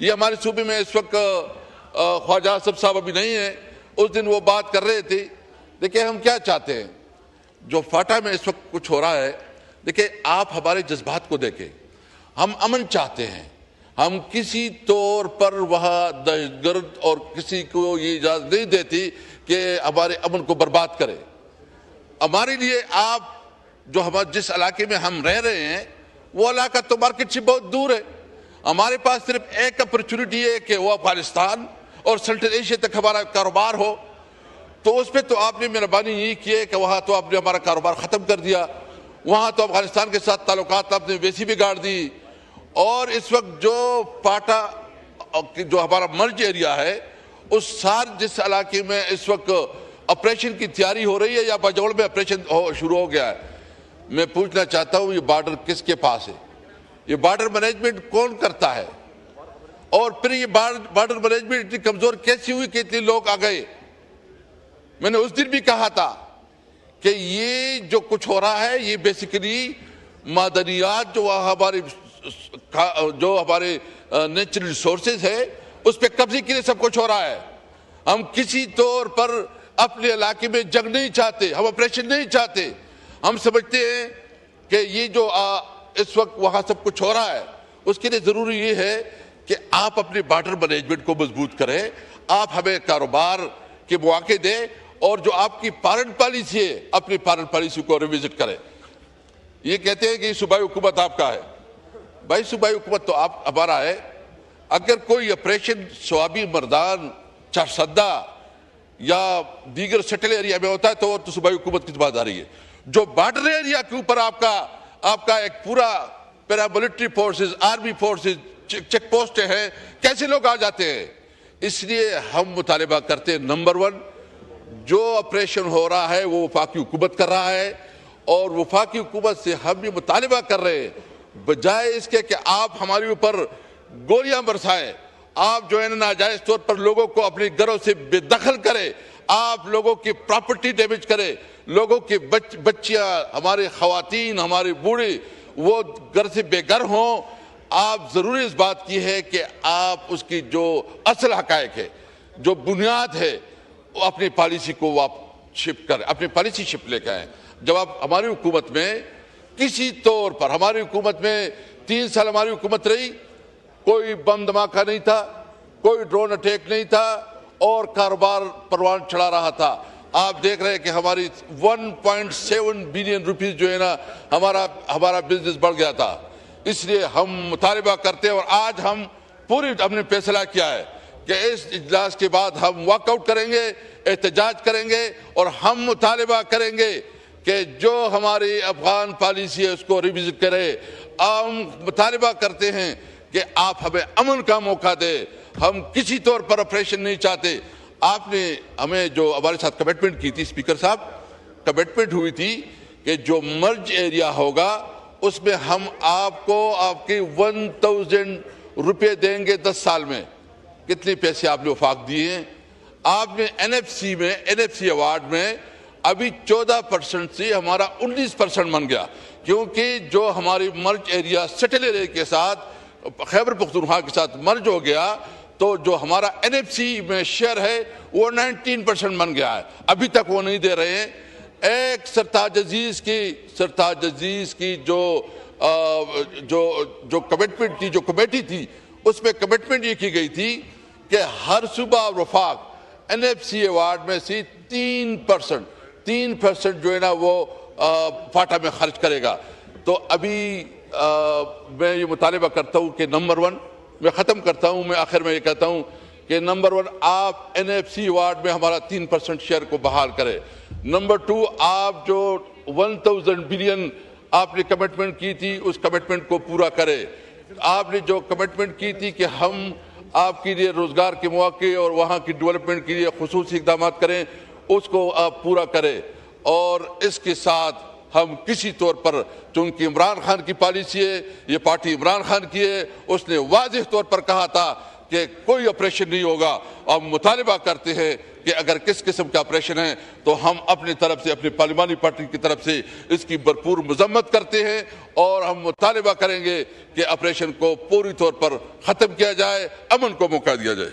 یہ ہمارے صوبے میں اس وقت خواجہ آصف صاحب ابھی نہیں ہیں، اس دن وہ بات کر رہے تھے. دیکھیں ہم کیا چاہتے ہیں، جو فاٹا میں اس وقت کچھ ہو رہا ہے، دیکھیں آپ ہمارے جذبات کو دیکھیں. ہم امن چاہتے ہیں، ہم کسی طور پر وہاں دہشت گرد اور کسی کو یہ اجازت نہیں دیتی کہ ہمارے امن کو برباد کرے. ہمارے لیے آپ جو جس علاقے میں ہم رہ رہے ہیں وہ علاقہ تو مارکیٹ سے بہت دور ہے. ہمارے پاس صرف ایک اپرچونٹی ہے کہ وہ افغانستان اور سنٹرل ایشیا تک ہمارا کاروبار ہو. تو اس پہ تو آپ نے مہربانی یہ کی ہے کہ وہاں تو آپ نے ہمارا کاروبار ختم کر دیا، وہاں تو افغانستان کے ساتھ تعلقات آپ نے ویسی بگاڑ دی. اور اس وقت جو پاٹا جو ہمارا مرج ایریا ہے، اس جس علاقے میں اس وقت آپریشن کی تیاری ہو رہی ہے یا باجوڑ میں آپریشن شروع ہو گیا ہے، میں پوچھنا چاہتا ہوں یہ بارڈر کس کے پاس ہے؟ یہ بارڈر مینجمنٹ کون کرتا ہے؟ اور پھر یہ بارڈر مینجمنٹ اتنی کمزور کیسی ہوئی کہ اتنے لوگ آ گئے؟ میں نے اس دن بھی کہا تھا کہ یہ جو کچھ ہو رہا ہے یہ بیسیکلی معدنیات جو ہمارے نیچرل ریسورسز ہے اس پہ قبضے کے لیے سب کچھ ہو رہا ہے. ہم کسی طور پر اپنے علاقے میں جنگ نہیں چاہتے، ہم آپریشن نہیں چاہتے. ہم سمجھتے ہیں کہ یہ جو اس وقت وہاں سب کچھ ہو رہا ہے اس کے لیے ضروری یہ ہے کہ آپ اپنے بارڈر مینجمنٹ کو مضبوط کریں، آپ ہمیں کاروبار کے مواقع دیں، اور جو آپ کی فارن پالیسی ہے اپنی فارن پالیسی کو ریوزٹ کریں. یہ کہتے ہیں کہ صوبائی حکومت آپ کا ہے. بھائی صوبائی حکومت تو آپ ہمارا ہے. اگر کوئی آپریشن سوابی مردان چارسدہ یا دیگر سیٹل ایریا میں ہوتا ہے تو صوبائی حکومت کی ذمہ داری ہے. جو بارڈر ایریا کے اوپر آپ کا ایک پورا paramilitary forces, army forces, check post ہیں، کیسے لوگ آ جاتے ہیں؟ اس لیے ہم مطالبہ کرتے ہیں، نمبر 1 جو آپریشن ہو رہا ہے وہ وفاقی حکومت کر رہا ہے، اور وفاقی حکومت سے ہم یہ مطالبہ کر رہے ہیں بجائے اس کے کہ آپ ہمارے اوپر گولیاں برسائیں، آپ جو ہے ناجائز طور پر لوگوں کو اپنے گھروں سے بے دخل کرے، آپ لوگوں کی پراپرٹی ڈیمیج کرے، لوگوں کی بچیاں، ہمارے خواتین، ہمارے بوڑھے وہ گھر سے بے گھر ہوں. آپ ضروری اس بات کی ہے کہ آپ اس کی جو اصل حقائق ہے، جو بنیاد ہے، اپنی پالیسی کو آپ شپ کریں، اپنی پالیسی شپ لے کے آئیں. جب آپ ہماری حکومت میں کسی طور پر، ہماری حکومت میں 3 سال ہماری حکومت رہی، کوئی بم دھماکہ نہیں تھا، کوئی ڈرون اٹیک نہیں تھا، اور کاروبار پروان چڑھا رہا تھا. آپ دیکھ رہے ہیں کہ ہماری 1.7 بلین روپیز جو ہے نا ہمارا بزنس بڑھ گیا تھا. اس لیے ہم مطالبہ کرتے ہیں، اور آج ہم نے فیصلہ کیا ہے کہ اس اجلاس کے بعد ہم واک آؤٹ کریں گے، احتجاج کریں گے، اور ہم مطالبہ کریں گے کہ جو ہماری افغان پالیسی ہے اس کو ریوزٹ کرے. ہم مطالبہ کرتے ہیں کہ آپ ہمیں امن کا موقع دے، ہم کسی طور پر آپریشن نہیں چاہتے. آپ نے ہمیں جو ہمارے ساتھ کمٹمنٹ کی تھی اسپیکر صاحب، کمٹمنٹ ہوئی تھی کہ جو مرج ایریا ہوگا اس میں ہم آپ کو آپ کے 1000 روپے دیں گے 10 سال میں. کتنے پیسے آپ نے وفاق دیے ہیں؟ آپ نے NFC ایوارڈ میں ابھی 14% سے ہمارا 19% بن گیا، کیونکہ جو ہماری مرج ایریا سیٹل ایریا کے ساتھ خیبر پختونخوا کے ساتھ مرج ہو گیا تو جو ہمارا NFC میں شیئر ہے وہ 19% بن گیا ہے. ابھی تک وہ نہیں دے رہے ہیں. ایک سرتاج عزیز کی جو کمٹمنٹ تھی، جو کمیٹی تھی، اس میں کمٹمنٹ یہ کی گئی تھی کہ ہر صوبہ اور وفاق NFC ایوارڈ میں سے 3% جو ہے نا وہ فاٹا میں خرچ کرے گا. تو ابھی میں یہ مطالبہ کرتا ہوں کہ نمبر 1 میں ختم کرتا ہوں، میں آخر میں یہ کہتا ہوں کہ نمبر 1 آپ NFC ایوارڈ میں ہمارا 3% شیئر کو بحال کرے. نمبر 2 آپ جو 1000 بلین آپ نے کمٹمنٹ کی تھی اس کمٹمنٹ کو پورا کرے. آپ نے جو کمٹمنٹ کی تھی کہ ہم آپ کے لیے روزگار کے مواقع اور وہاں کی ڈیولپمنٹ کے لیے خصوصی اقدامات کریں، اس کو آپ پورا کریں. اور اس کے ساتھ ہم کسی طور پر، چونکہ عمران خان کی پالیسی ہے، یہ پارٹی عمران خان کی ہے، اس نے واضح طور پر کہا تھا کہ کوئی آپریشن نہیں ہوگا، اور مطالبہ کرتے ہیں کہ اگر کس قسم کا آپریشن ہے تو ہم اپنی طرف سے، اپنی پارلیمانی پارٹی کی طرف سے اس کی بھرپور مذمت کرتے ہیں، اور ہم مطالبہ کریں گے کہ آپریشن کو پوری طور پر ختم کیا جائے، امن کو موقع دیا جائے۔